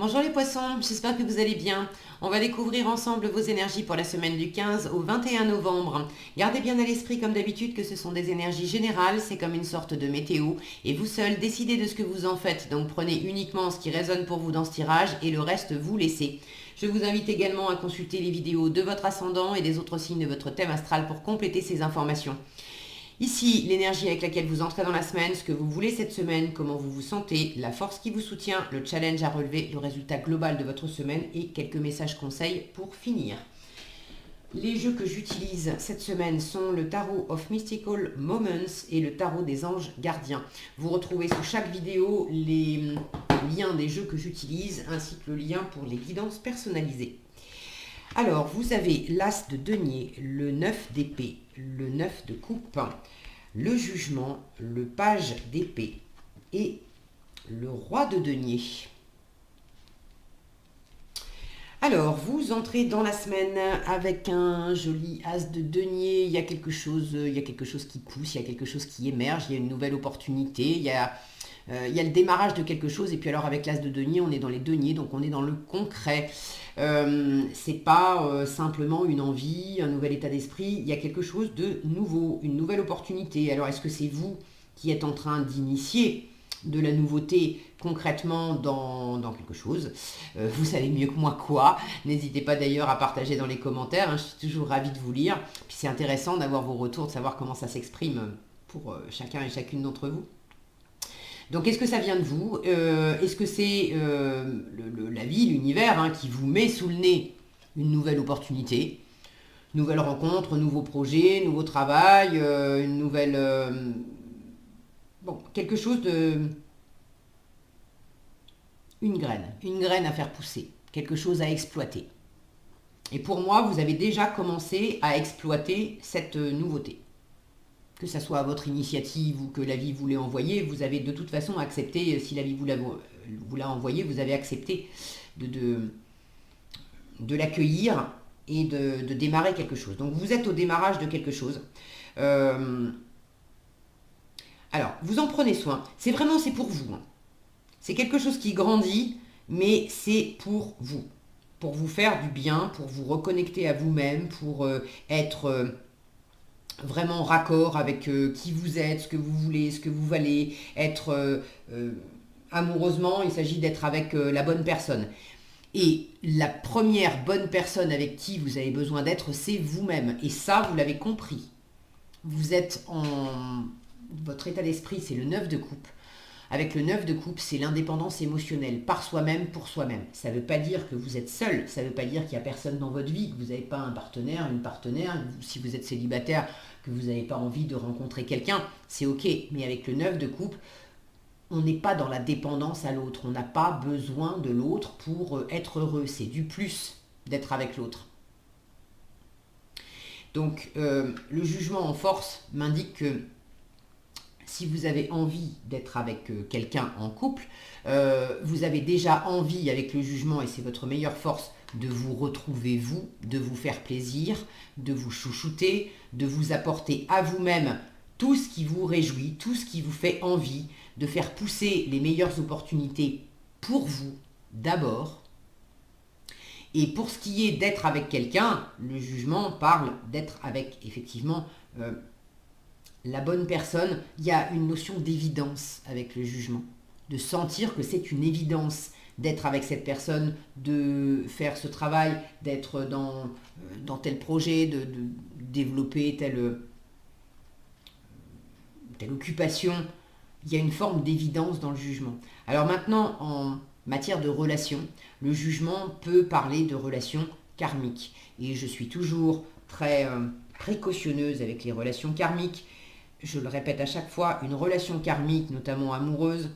Bonjour les poissons, j'espère que vous allez bien. On va découvrir ensemble vos énergies pour la semaine du 15 au 21 novembre. Gardez bien à l'esprit comme d'habitude que ce sont des énergies générales, c'est comme une sorte de météo et vous seul décidez de ce que vous en faites. Donc prenez uniquement ce qui résonne pour vous dans ce tirage et le reste vous laissez. Je vous invite également à consulter les vidéos de votre ascendant et des autres signes de votre thème astral pour compléter ces informations. Ici, l'énergie avec laquelle vous entrez dans la semaine, ce que vous voulez cette semaine, comment vous vous sentez, la force qui vous soutient, le challenge à relever, le résultat global de votre semaine et quelques messages conseils pour finir. Les jeux que j'utilise cette semaine sont le Tarot of Mystical Moments et le Tarot des Anges Gardiens. Vous retrouvez sous chaque vidéo les liens des jeux que j'utilise ainsi que le lien pour les guidances personnalisées. Alors, vous avez l'As de denier, le 9 d'épée, le 9 de coupe, le jugement, le page d'épée et le roi de denier. Alors, vous entrez dans la semaine avec un joli as de denier, il y a quelque chose qui pousse, il y a quelque chose qui émerge, il y a une nouvelle opportunité, il y a le démarrage de quelque chose, et puis alors avec l'as de denier, on est dans les deniers, donc on est dans le concret. C'est pas simplement une envie, un nouvel état d'esprit, il y a quelque chose de nouveau, une nouvelle opportunité. Alors est-ce que c'est vous qui êtes en train d'initier de la nouveauté concrètement dans quelque chose? Vous savez mieux que moi quoi. N'hésitez pas d'ailleurs à partager dans les commentaires, hein, je suis toujours ravie de vous lire. Puis c'est intéressant d'avoir vos retours, de savoir comment ça s'exprime pour chacun et chacune d'entre vous. Donc, est-ce que ça vient de vous? Est-ce que c'est la vie, l'univers, hein, qui vous met sous le nez une nouvelle opportunité, nouvelle rencontre, nouveau projet, nouveau travail, une nouvelle... quelque chose de... une graine à faire pousser, quelque chose à exploiter. Et pour moi, vous avez déjà commencé à exploiter cette nouveauté. Que ça soit à votre initiative ou que la vie vous l'ait envoyé, vous avez de toute façon accepté, si la vie vous l'a envoyé, vous avez accepté de l'accueillir et de démarrer quelque chose. Donc vous êtes au démarrage de quelque chose. Alors, vous en prenez soin. C'est pour vous. Hein. C'est quelque chose qui grandit, mais c'est pour vous. Pour vous faire du bien, pour vous reconnecter à vous-même, pour être... vraiment raccord avec qui vous êtes, ce que vous voulez, ce que vous valez, être amoureusement, il s'agit d'être avec la bonne personne. Et la première bonne personne avec qui vous avez besoin d'être, c'est vous-même. Et ça, vous l'avez compris. Vous êtes en... Votre état d'esprit, c'est le 9 de coupe. Avec le 9 de coupe, c'est l'indépendance émotionnelle, par soi-même, pour soi-même. Ça ne veut pas dire que vous êtes seul, ça ne veut pas dire qu'il n'y a personne dans votre vie, que vous n'avez pas un partenaire, une partenaire, si vous êtes célibataire, que vous n'avez pas envie de rencontrer quelqu'un, c'est ok. Mais avec le 9 de coupe, on n'est pas dans la dépendance à l'autre, on n'a pas besoin de l'autre pour être heureux, c'est du plus d'être avec l'autre. Donc le jugement en force m'indique que si vous avez envie d'être avec quelqu'un en couple, vous avez déjà envie avec le jugement, et c'est votre meilleure force, de vous retrouver vous, de vous faire plaisir, de vous chouchouter, de vous apporter à vous-même tout ce qui vous réjouit, tout ce qui vous fait envie, de faire pousser les meilleures opportunités pour vous d'abord. Et pour ce qui est d'être avec quelqu'un, le jugement parle d'être avec effectivement... la bonne personne, il y a une notion d'évidence avec le jugement, de sentir que c'est une évidence d'être avec cette personne, de faire ce travail, d'être dans tel projet, de développer telle occupation. Il y a une forme d'évidence dans le jugement. Alors maintenant, en matière de relations, le jugement peut parler de relations karmiques. Et je suis toujours très précautionneuse avec les relations karmiques. Je le répète à chaque fois, une relation karmique, notamment amoureuse,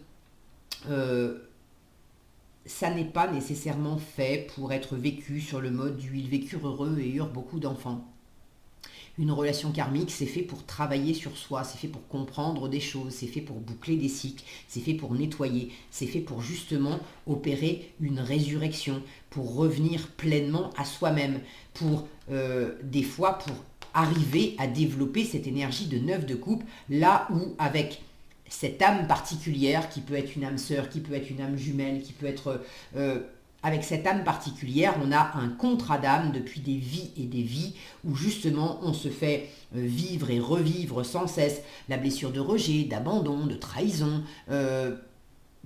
ça n'est pas nécessairement fait pour être vécu sur le mode du ils vécurent heureux et eurent beaucoup d'enfants. Une relation karmique, c'est fait pour travailler sur soi, c'est fait pour comprendre des choses, c'est fait pour boucler des cycles, c'est fait pour nettoyer, c'est fait pour justement opérer une résurrection, pour revenir pleinement à soi-même, pour des fois pour arriver à développer cette énergie de 9 de coupe, là où avec cette âme particulière, qui peut être une âme sœur, qui peut être une âme jumelle, qui peut être... avec cette âme particulière, on a un contrat d'âme depuis des vies et des vies, où justement on se fait vivre et revivre sans cesse la blessure de rejet, d'abandon, de trahison,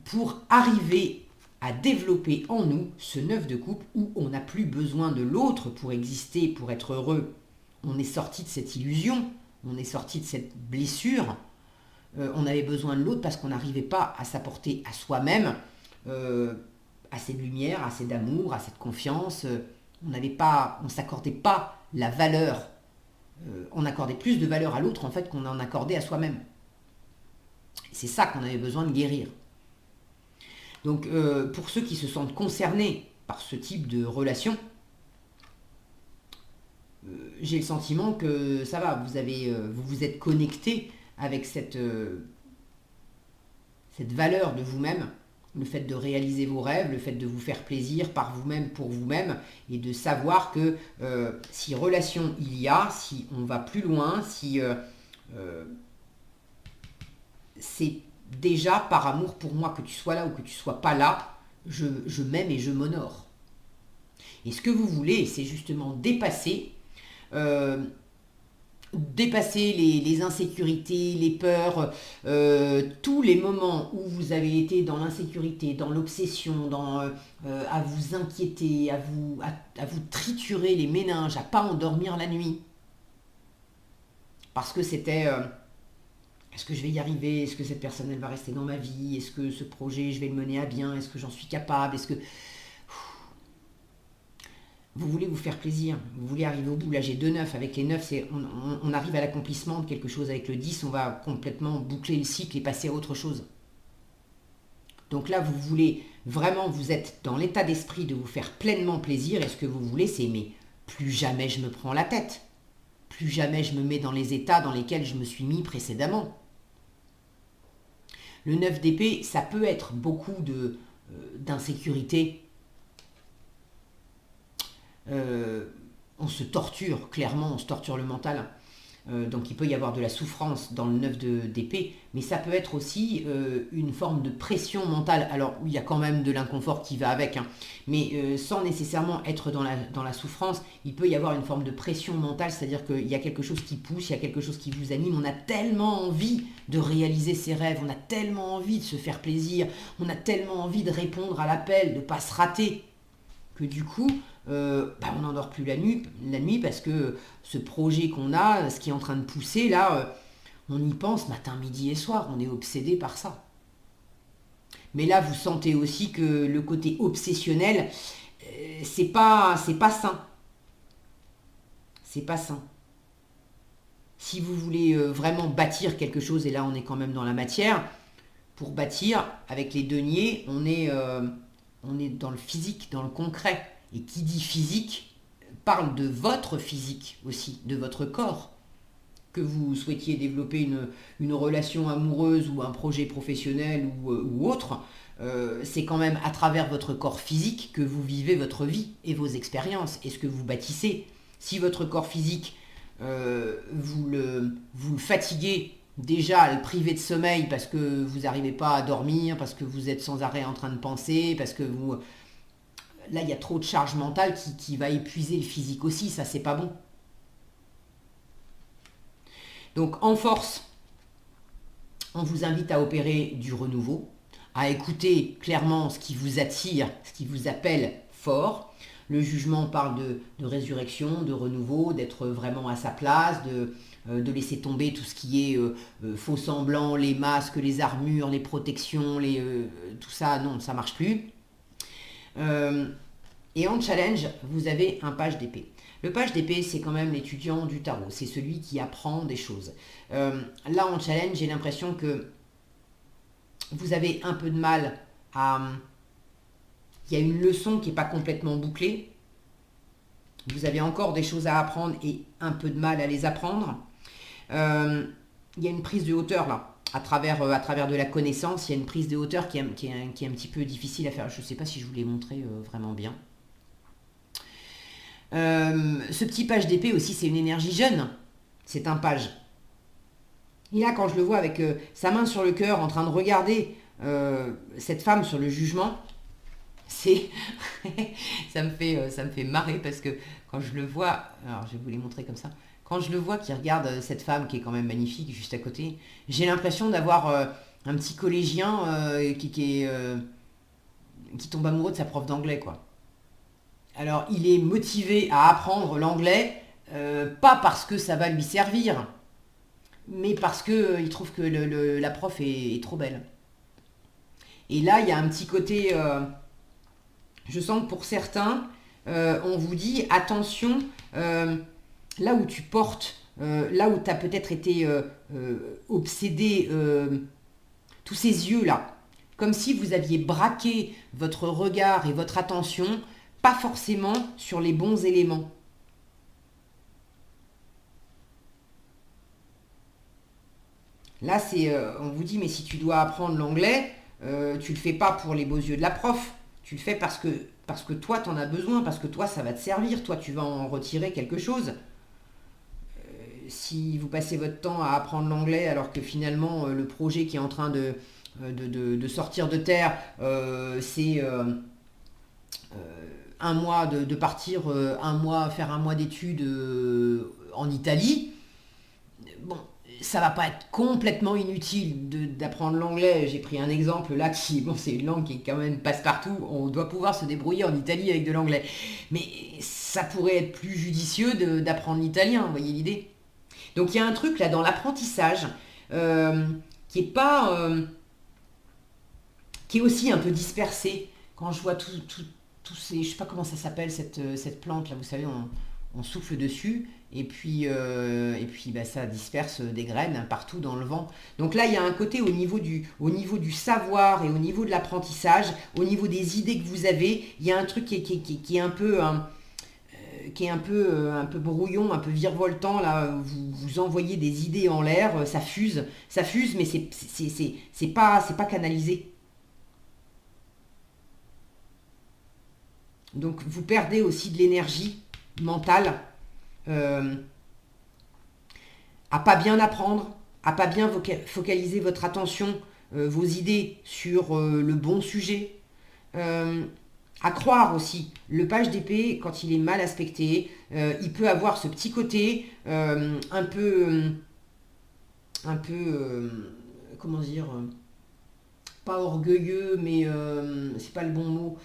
pour arriver à développer en nous ce 9 de coupe où on n'a plus besoin de l'autre pour exister, pour être heureux. On est sorti de cette illusion, on est sorti de cette blessure. On avait besoin de l'autre parce qu'on n'arrivait pas à s'apporter à soi-même assez de lumière, assez d'amour, assez de confiance. On ne s'accordait pas la valeur. On accordait plus de valeur à l'autre en fait qu'on en accordait à soi-même. C'est ça qu'on avait besoin de guérir. Donc pour ceux qui se sentent concernés par ce type de relation, j'ai le sentiment que ça va, vous vous êtes connecté avec cette valeur de vous-même, le fait de réaliser vos rêves, le fait de vous faire plaisir par vous-même, pour vous-même, et de savoir que si relation il y a, si on va plus loin, si c'est déjà par amour pour moi que tu sois là ou que tu sois pas là, je m'aime et je m'honore. Et ce que vous voulez, c'est justement dépasser les insécurités, les peurs, tous les moments où vous avez été dans l'insécurité, dans l'obsession, à vous inquiéter, à vous triturer les méninges, à pas endormir la nuit. Parce que c'était... est-ce que je vais y arriver? Est-ce que cette personne, elle va rester dans ma vie? Est-ce que ce projet, je vais le mener à bien? Est-ce que j'en suis capable? Est-ce que... Vous voulez vous faire plaisir, vous voulez arriver au bout. Là, j'ai 2 9. Avec les 9, on arrive à l'accomplissement de quelque chose. Avec le 10, on va complètement boucler le cycle et passer à autre chose. Donc là, vous voulez vraiment, vous êtes dans l'état d'esprit de vous faire pleinement plaisir. Et ce que vous voulez, c'est mais plus jamais je me prends la tête. Plus jamais je me mets dans les états dans lesquels je me suis mis précédemment. Le 9 d'épée, ça peut être beaucoup d'insécurité. On se torture, clairement, on se torture le mental. Donc il peut y avoir de la souffrance dans le 9 d'épée, mais ça peut être aussi une forme de pression mentale. Alors il y a quand même de l'inconfort qui va avec, hein, mais sans nécessairement être dans la souffrance, il peut y avoir une forme de pression mentale, c'est-à-dire qu'il y a quelque chose qui pousse, il y a quelque chose qui vous anime, on a tellement envie de réaliser ses rêves, on a tellement envie de se faire plaisir, on a tellement envie de répondre à l'appel, de ne pas se rater, que du coup... on n'endort plus la nuit parce que ce projet qu'on a, ce qui est en train de pousser, là, on y pense matin, midi et soir, on est obsédé par ça. Mais là, vous sentez aussi que le côté obsessionnel, c'est pas sain. C'est pas sain. Si vous voulez vraiment bâtir quelque chose, et là on est quand même dans la matière, pour bâtir, avec les deniers, on est dans le physique, dans le concret. Et qui dit physique parle de votre physique aussi, de votre corps. Que vous souhaitiez développer une relation amoureuse ou un projet professionnel ou autre, c'est quand même à travers votre corps physique que vous vivez votre vie et vos expériences et ce que vous bâtissez. Si votre corps physique, vous le fatiguez déjà à le priver de sommeil parce que vous n'arrivez pas à dormir, parce que vous êtes sans arrêt en train de penser, parce que vous... Là, il y a trop de charge mentale qui va épuiser le physique aussi, ça c'est pas bon. Donc en force, on vous invite à opérer du renouveau, à écouter clairement ce qui vous attire, ce qui vous appelle fort. Le jugement parle de résurrection, de renouveau, d'être vraiment à sa place, de laisser tomber tout ce qui est faux semblant, les masques, les armures, les protections, tout ça, non, ça marche plus. Et en challenge, vous avez un page d'épée. Le page d'épée, c'est quand même l'étudiant du tarot. C'est celui qui apprend des choses. Là, en challenge, j'ai l'impression que vous avez un peu de mal à... Il y a une leçon qui n'est pas complètement bouclée. Vous avez encore des choses à apprendre et un peu de mal à les apprendre. Il y a une prise de hauteur là. À travers de la connaissance, il y a une prise de hauteur qui est un petit peu difficile à faire. Je ne sais pas si je vous l'ai montré vraiment bien. Ce petit page d'épée aussi, c'est une énergie jeune. C'est un page. Et là, quand je le vois avec sa main sur le cœur, en train de regarder cette femme sur le jugement, c'est ça me fait marrer parce que quand je le vois, alors je vais vous les montrer comme ça, quand je le vois qui regarde cette femme qui est quand même magnifique juste à côté, j'ai l'impression d'avoir un petit collégien qui tombe amoureux de sa prof d'anglais, quoi. Alors, il est motivé à apprendre l'anglais, pas parce que ça va lui servir, mais parce que il trouve que la prof est trop belle. Et là, il y a un petit côté, je sens que pour certains, on vous dit attention, là où tu portes, là où tu as peut-être été obsédé, tous ces yeux-là, comme si vous aviez braqué votre regard et votre attention, pas forcément sur les bons éléments. Là, on vous dit, mais si tu dois apprendre l'anglais, tu le fais pas pour les beaux yeux de la prof. Tu le fais parce que toi, tu en as besoin, parce que toi, ça va te servir. Toi, tu vas en retirer quelque chose. Si vous passez votre temps à apprendre l'anglais alors que finalement, le projet qui est en train de sortir de terre, c'est un mois de partir, un mois, faire un mois d'études en Italie, bon, ça va pas être complètement inutile d'apprendre l'anglais. J'ai pris un exemple là qui, bon, c'est une langue qui est quand même passe-partout. On doit pouvoir se débrouiller en Italie avec de l'anglais. Mais ça pourrait être plus judicieux d'apprendre l'italien, vous voyez l'idée? Donc il y a un truc là dans l'apprentissage euh, qui est pas, qui est aussi un peu dispersé. Quand je vois tous ces, je sais pas comment ça s'appelle cette plante là, vous savez, on souffle dessus et puis bah, ça disperse des graines partout dans le vent. Donc là, il y a un côté au niveau du savoir et au niveau de l'apprentissage, au niveau des idées que vous avez, il y a un truc qui est un peu, qui est un peu brouillon, un peu virevoltant. Là, vous envoyez des idées en l'air, ça fuse, mais c'est pas canalisé. Donc vous perdez aussi de l'énergie mentale euh, à pas bien apprendre, à pas bien focaliser votre attention, vos idées sur le bon sujet. Euh, à croire aussi, le page d'épée, quand il est mal aspecté, il peut avoir ce petit côté un peu, comment dire, pas orgueilleux, mais c'est pas le bon mot.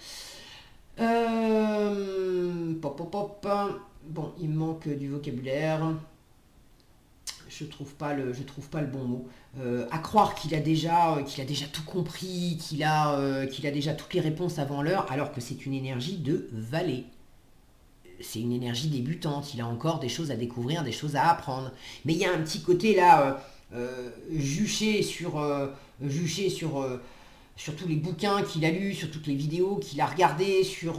Pop, pop, pop. Bon, il me manque du vocabulaire. Je trouve pas le bon mot. À croire qu'il a déjà tout compris, qu'il a déjà toutes les réponses avant l'heure, alors que c'est une énergie de valet. C'est une énergie débutante. Il a encore des choses à découvrir, des choses à apprendre. Mais il y a un petit côté là, juché sur tous les bouquins qu'il a lus, sur toutes les vidéos qu'il a regardées, sur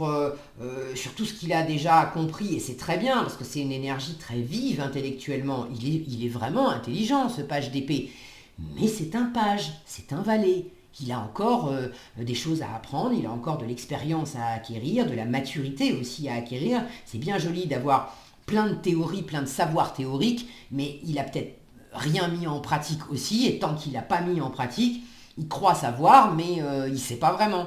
tout ce qu'il a déjà compris. Et c'est très bien, parce que c'est une énergie très vive intellectuellement. Il est vraiment intelligent, ce page d'épée. Mais c'est un page, c'est un valet. Il a encore des choses à apprendre, il a encore de l'expérience à acquérir, de la maturité aussi à acquérir. C'est bien joli d'avoir plein de théories, plein de savoirs théoriques, mais il a peut-être rien mis en pratique aussi, et tant qu'il n'a pas mis en pratique, il croit savoir, mais il ne sait pas vraiment.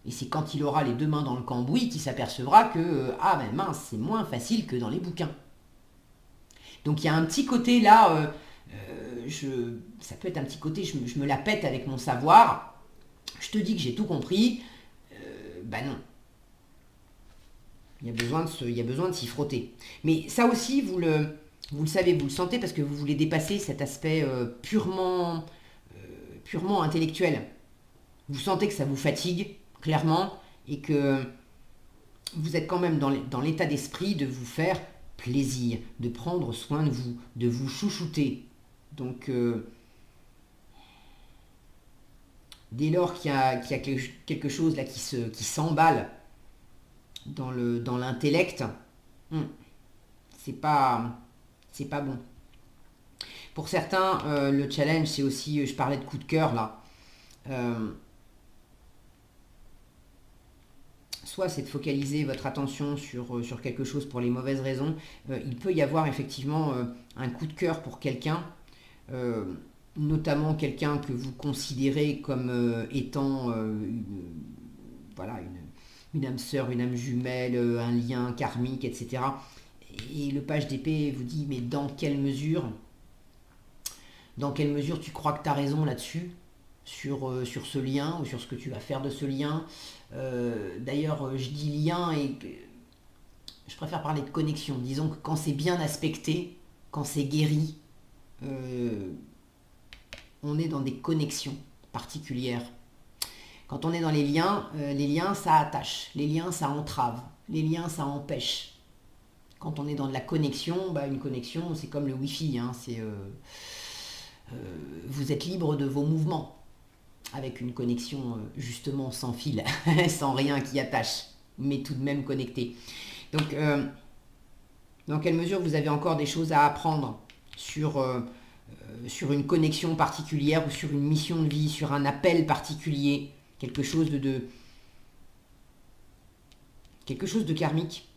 Et c'est quand il aura les deux mains dans le cambouis qu'il s'apercevra que, ah ben mince, c'est moins facile que dans les bouquins. Donc il y a un petit côté là, ça peut être un petit côté, je me la pète avec mon savoir, je te dis que j'ai tout compris, ben non. Il y a besoin de s'y frotter. Mais ça aussi, vous le savez, vous le sentez parce que vous voulez dépasser cet aspect purement intellectuel. Vous sentez que ça vous fatigue, clairement, et que vous êtes quand même dans l'état d'esprit de vous faire plaisir, de prendre soin de vous chouchouter. Donc, dès lors qu'il y a quelque chose là qui s'emballe dans l'intellect, hmm, c'est pas, c'est pas bon. Pour certains, le challenge, c'est aussi, je parlais de coup de cœur là, euh, soit c'est de focaliser votre attention sur quelque chose pour les mauvaises raisons. Il peut y avoir effectivement un coup de cœur pour quelqu'un euh, notamment quelqu'un que vous considérez comme étant voilà, une âme sœur, une âme jumelle, un lien karmique, etc. Et le page d'épée vous dit, mais dans quelle mesure tu crois que tu as raison là-dessus, sur ce lien, ou sur ce que tu vas faire de ce lien. D'ailleurs, je dis lien et je préfère parler de connexion. Disons que quand c'est bien aspecté, quand c'est guéri, euh, on est dans des connexions particulières. Quand on est dans les liens ça attache, les liens ça entrave, les liens ça empêche. Quand on est dans de la connexion, une connexion c'est comme le wifi, hein, vous êtes libre de vos mouvements avec une connexion justement sans fil, sans rien qui attache, mais tout de même connecté. Donc dans quelle mesure vous avez encore des choses à apprendre sur une connexion particulière ou sur une mission de vie, sur un appel particulier, quelque chose de karmique,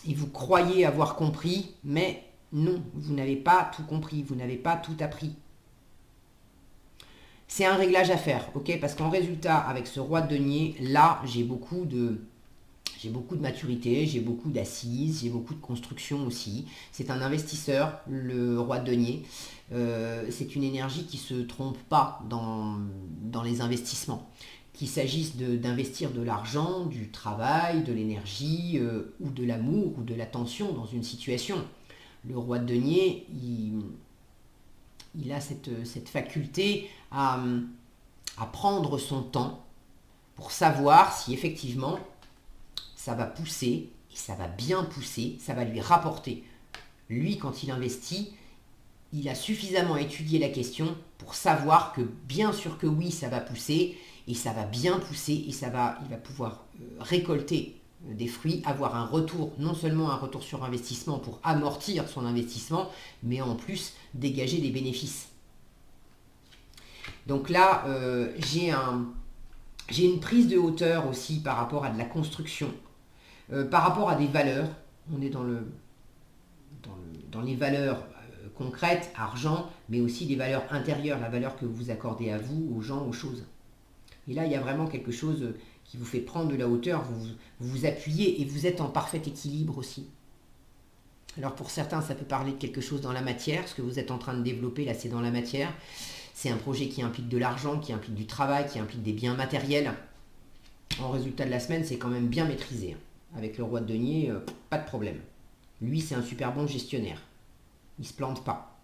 et vous croyez avoir compris, mais non, vous n'avez pas tout compris, vous n'avez pas tout appris. C'est un réglage à faire, ok? Parce qu'en résultat, avec ce roi de denier, là, j'ai beaucoup de maturité, j'ai beaucoup d'assises, j'ai beaucoup de construction aussi. C'est un investisseur, le roi de denier. C'est une énergie qui ne se trompe pas dans les investissements. Qu'il s'agisse d'investir de l'argent, du travail, de l'énergie, ou de l'amour, ou de l'attention dans une situation. Le roi de denier, il a cette faculté à prendre son temps pour savoir si effectivement ça va pousser, et ça va bien pousser, ça va lui rapporter. Lui, quand il investit, il a suffisamment étudié la question pour savoir que bien sûr que oui, ça va pousser, et ça va bien pousser, et il va pouvoir récolter des fruits, avoir un retour, non seulement un retour sur investissement pour amortir son investissement, mais en plus dégager des bénéfices. Donc là, j'ai une prise de hauteur aussi par rapport à de la construction, par rapport à des valeurs. On est dans les valeurs concrètes, argent, mais aussi des valeurs intérieures, la valeur que vous accordez à vous, aux gens, aux choses. Et là, il y a vraiment quelque chose qui vous fait prendre de la hauteur, vous vous appuyez et vous êtes en parfait équilibre aussi. Alors pour certains, ça peut parler de quelque chose dans la matière, ce que vous êtes en train de développer là, c'est dans la matière. C'est un projet qui implique de l'argent, qui implique du travail, qui implique des biens matériels. En résultat de la semaine, c'est quand même bien maîtrisé. Avec le roi de denier, pas de problème. Lui, c'est un super bon gestionnaire. Il ne se plante pas.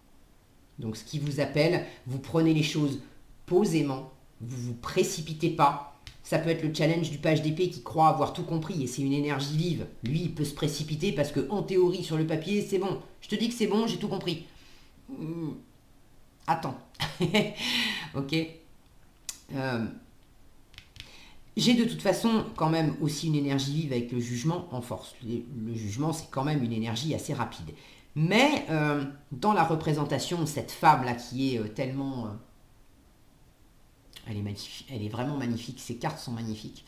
Donc ce qui vous appelle, vous prenez les choses posément, vous ne vous précipitez pas. Ça peut être le challenge du page d'épée qui croit avoir tout compris et c'est une énergie vive. Lui, il peut se précipiter parce que en théorie, sur le papier, c'est bon. Je te dis que c'est bon, j'ai tout compris. Attends. Ok. J'ai de toute façon quand même aussi une énergie vive avec le jugement en force. Le jugement, c'est quand même une énergie assez rapide. Mais dans la représentation, cette femme-là qui est tellement... elle est magnifique, elle est vraiment magnifique, ces cartes sont magnifiques.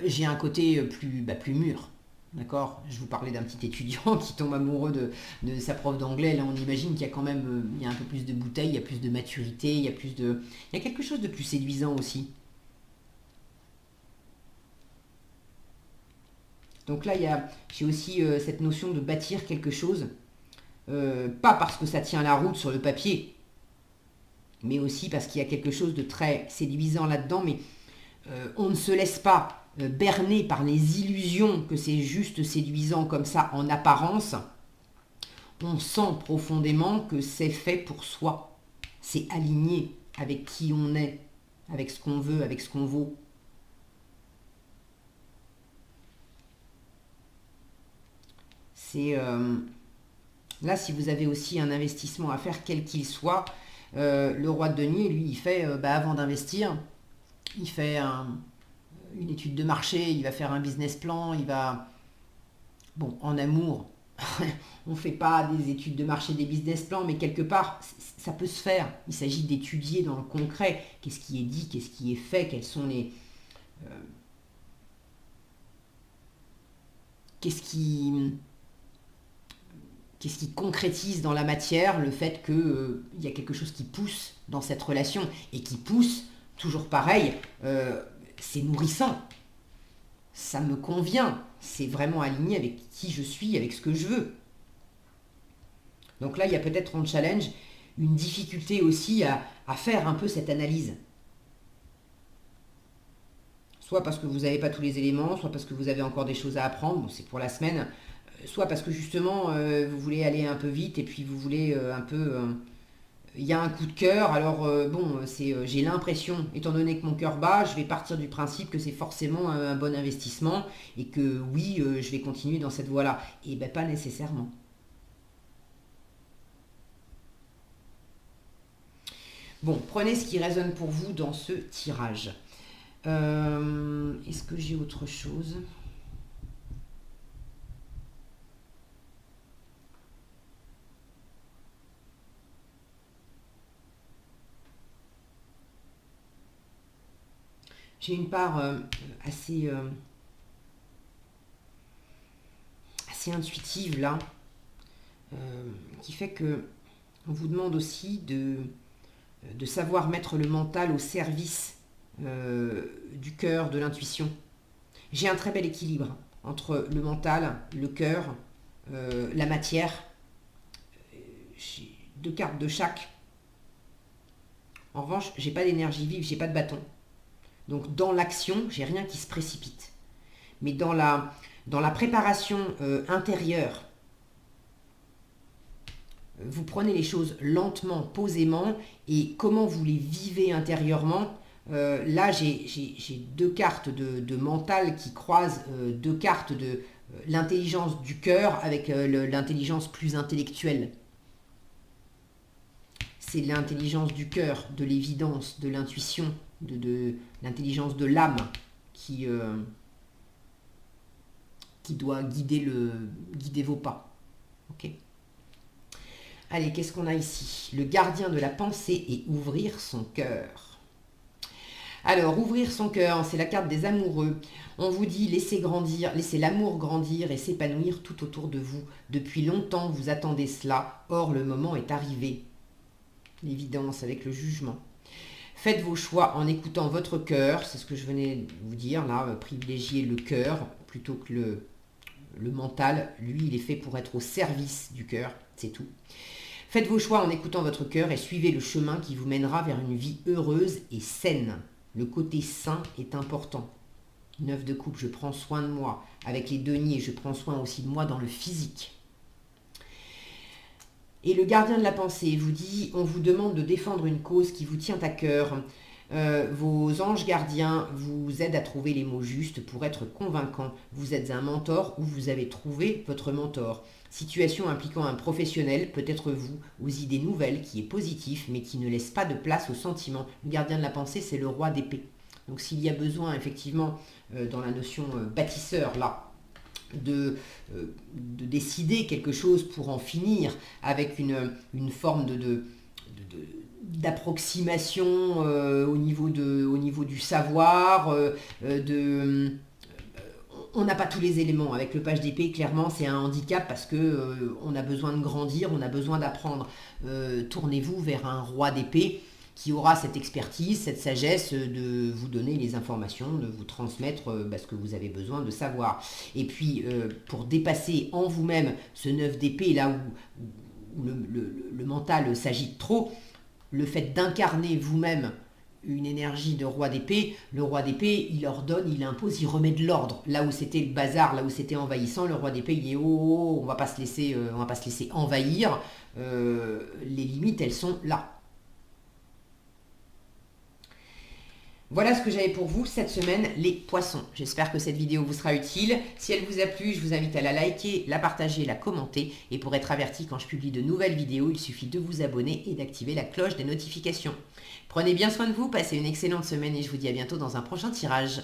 J'ai un côté plus mûr. D'accord. Je vous parlais d'un petit étudiant qui tombe amoureux de sa prof d'anglais. Là, on imagine qu'il y a quand même il y a un peu plus de bouteille, il y a plus de maturité, il y a quelque chose de plus séduisant aussi. Donc là, j'ai aussi cette notion de bâtir quelque chose, pas parce que ça tient la route sur le papier, mais aussi parce qu'il y a quelque chose de très séduisant là-dedans, mais on ne se laisse pas berner par les illusions que c'est juste séduisant comme ça en apparence. On sent profondément que c'est fait pour soi. C'est aligné avec qui on est, avec ce qu'on veut, avec ce qu'on vaut. C'est là, si vous avez aussi un investissement à faire, quel qu'il soit, le roi de denier, lui, il fait, avant d'investir, il fait une étude de marché, il va faire un business plan, il va... Bon, en amour, on ne fait pas des études de marché, des business plans, mais quelque part, ça peut se faire. Il s'agit d'étudier dans le concret qu'est-ce qui est dit, qu'est-ce qui est fait, quels sont les... qu'est-ce qui qu'est-ce qui concrétise dans la matière le fait qu'il y a quelque chose qui pousse dans cette relation et qui pousse, toujours pareil, c'est nourrissant. Ça me convient, c'est vraiment aligné avec qui je suis, avec ce que je veux. Donc là, il y a peut-être en challenge une difficulté aussi à faire un peu cette analyse. Soit parce que vous n'avez pas tous les éléments, soit parce que vous avez encore des choses à apprendre, bon, c'est pour la semaine, soit parce que justement vous voulez aller un peu vite et puis vous voulez un peu... il y a un coup de cœur, alors j'ai l'impression, étant donné que mon cœur bat, je vais partir du principe que c'est forcément un bon investissement et que oui, je vais continuer dans cette voie-là. Et bien pas nécessairement. Bon, prenez ce qui résonne pour vous dans ce tirage. Est-ce que j'ai autre chose ? J'ai une part assez intuitive là, qui fait que on vous demande aussi de savoir mettre le mental au service du cœur, de l'intuition. J'ai un très bel équilibre entre le mental, le cœur, la matière. J'ai 2 cartes de chaque. En revanche, j'ai pas d'énergie vive, j'ai pas de bâton. Donc dans l'action, j'ai rien qui se précipite. Mais dans la préparation intérieure, vous prenez les choses lentement, posément, et comment vous les vivez intérieurement. Là, j'ai 2 cartes de mental qui croisent 2 cartes de l'intelligence du cœur avec l'intelligence plus intellectuelle. C'est l'intelligence du cœur, de l'évidence, de l'intuition, de l'intelligence de l'âme qui doit guider vos pas. Ok ? Allez, qu'est-ce qu'on a ici ? Le gardien de la pensée et ouvrir son cœur. Alors, ouvrir son cœur, c'est la carte des amoureux. On vous dit, laissez l'amour grandir et s'épanouir tout autour de vous. Depuis longtemps, vous attendez cela. Or, le moment est arrivé. L'évidence avec le jugement. Faites vos choix en écoutant votre cœur. C'est ce que je venais de vous dire, là. Privilégiez le cœur plutôt que le mental. Lui, il est fait pour être au service du cœur. C'est tout. Faites vos choix en écoutant votre cœur et suivez le chemin qui vous mènera vers une vie heureuse et saine. Le côté sain est important. 9 de coupe, je prends soin de moi. Avec les deniers, je prends soin aussi de moi dans le physique. Et le gardien de la pensée vous dit, on vous demande de défendre une cause qui vous tient à cœur. Vos anges gardiens vous aident à trouver les mots justes pour être convaincants. Vous êtes un mentor ou vous avez trouvé votre mentor. Situation impliquant un professionnel, peut-être vous, aux idées nouvelles, qui est positif, mais qui ne laisse pas de place aux sentiments. Le gardien de la pensée, c'est le roi d'épée. Donc s'il y a besoin, effectivement, dans la notion bâtisseur, là, de décider quelque chose pour en finir avec une forme d'approximation au niveau du savoir, on n'a pas tous les éléments. Avec le page d'épée, clairement, c'est un handicap parce que on a besoin de grandir, on a besoin d'apprendre. Tournez-vous vers un roi d'épée qui aura cette expertise, cette sagesse de vous donner les informations, de vous transmettre ce que vous avez besoin de savoir. Et puis, pour dépasser en vous-même ce 9 d'épée, là où le mental s'agite trop, le fait d'incarner vous-même une énergie de roi d'épée, le roi d'épée, il ordonne, il impose, il remet de l'ordre. Là où c'était le bazar, là où c'était envahissant, le roi d'épée, il dit on va pas se laisser envahir. Les limites, elles sont là. Voilà ce que j'avais pour vous cette semaine, les poissons. J'espère que cette vidéo vous sera utile. Si elle vous a plu, je vous invite à la liker, la partager, la commenter. Et pour être averti quand je publie de nouvelles vidéos, il suffit de vous abonner et d'activer la cloche des notifications. Prenez bien soin de vous, passez une excellente semaine et je vous dis à bientôt dans un prochain tirage.